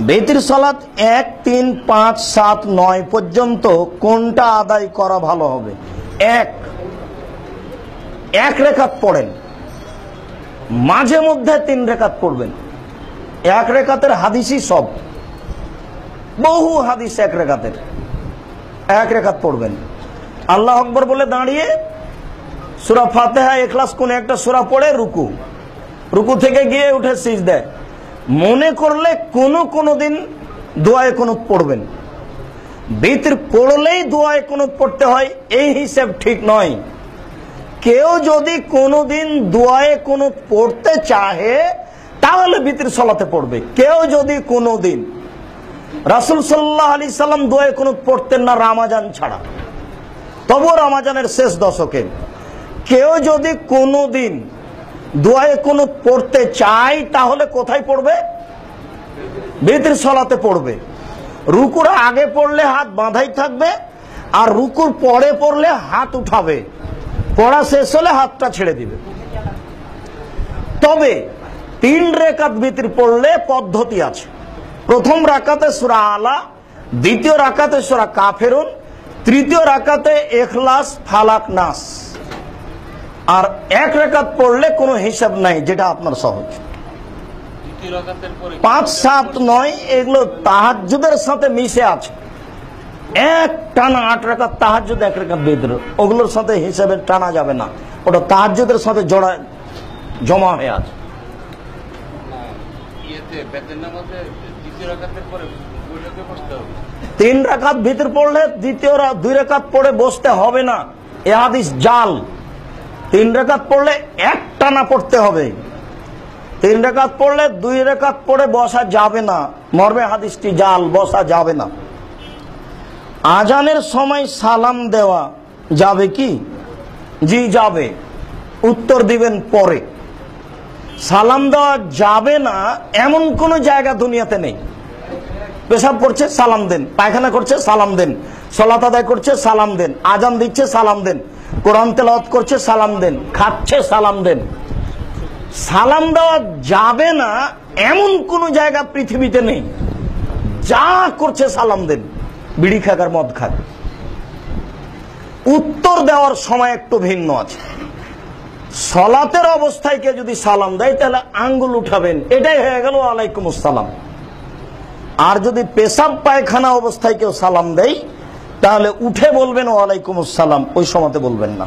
বেতির সালাত 1, 3, 5, 7, 9 পর্যন্ত কোনটা আদায় করা ভালো হবে? এক রেখাত পড়েন, মাঝে মধ্যে 3 রেখাত পড়বেন। 1 রেখাতের হাদিসই সব, বহু হাদিস 1 রেখাতের। 1 রেখাত পড়বেন, আল্লাহ আকবার বলে দাঁড়িয়ে সূরা ফাতিহা, ইখলাস কোন একটা সূরা পড়ে রুকু থেকে গিয়ে উঠে সিজদায়। মনে করলে কোন দিন দোয়ায়ে কুনুত পড়বেন। বিতির পড়লেই দোয়ায়ে কুনুত পড়তে হয় এই হিসাব ঠিক নয়। কেউ যদি কোনোদিন দোয়ায়ে কুনুত পড়তে চাহে তাহলে বিতির সালাতে পড়বে। কেউ যদি কোনোদিন, রাসূল সাল্লাল্লাহু আলাইহি সাল্লাম দোয়ায়ে কুনুত পড়তেন না রমজান ছাড়া, তবুও রমজানের শেষ দশকে। কেউ যদি কোনোদিন দোয়ায়ে কুনুত পড়তে চায় তাহলে কোথায় পড়বে? বিতির সালাতে পড়বে। রুকুর আগে পড়লে হাত বাঁধাই থাকবে, আর রুকুর পরে পড়লে হাত উঠাবে, পড়া শেষ হলে হাতটা ছেড়ে দিবে। তবে 3 রাকাত বিতির পড়লে পদ্ধতি আছে। প্রথম রাকাতে সূরা আলা, দ্বিতীয় রাকাতে সূরা কাফিরুন, তৃতীয় রাকাতে ইখলাস, ফালাক, নাস। আর 1 রাকাত পড়লে কোনো হিসাব নাই, যেটা আপনার সহজ। 5, 7, 9 এগুলো তাহাজ্জুদের সাথে মিশে আছে। এক টানা 8 রাকাত তাহাজ্জুদ, 1 রাকাত বিতর, ওগুলোর সাথে হিসাবে টানা যাবে না, ওটা তাহাজ্জুদের সাথে জমা হয়ে আছে। 3 রাকাত ভিতর পড়লে দ্বিতীয় 2 রাকাত পড়ে বসতে হবে না, এ হাদিস জাল। 3 রাকাত পড়লে এক টানা পড়তে হবে। 3 রাকাত পড়লে 2 রাকাত পড়ে বসা যাবে না, মর্মে হাদিসটি জাল, বসা যাবে না। আজানের সময় সালাম দেওয়া যাবে কি? জি যাবে, উত্তর দিবেন পরে। সালাম দেওয়া যাবে না এমন কোন জায়গা দুনিয়াতে নেই। পেশাব করছে সালাম দেন, পায়খানা করছে সালাম দেন, সালাত আদায় করছে সালাম দেন, আজান দিচ্ছে সালাম দেন, কোরআন তেলাওয়াত করছে সালাম দেন, খাচ্ছে সালাম দেন। সালাম দেওয়া যাবে না এমন কোন জায়গা পৃথিবীতে নেই। যা করছে সালাম দেন, বিড়ি খাক আর মদ খাক। উত্তর দেওয়ার সময় একটু ভিন্ন আছে। সলাতের অবস্থায় কে যদি সালাম দেয় তাহলে আঙ্গুল উঠাবেন, এটাই হয়ে গেল ওয়ালাইকুম আসসালাম। আর যদি পেশাব পায়খানা অবস্থায় কেউ সালাম দেয় তাহলে উঠে বলবেন ওয়ালাইকুম আসসালাম, ওই সময়তে বলবেন না।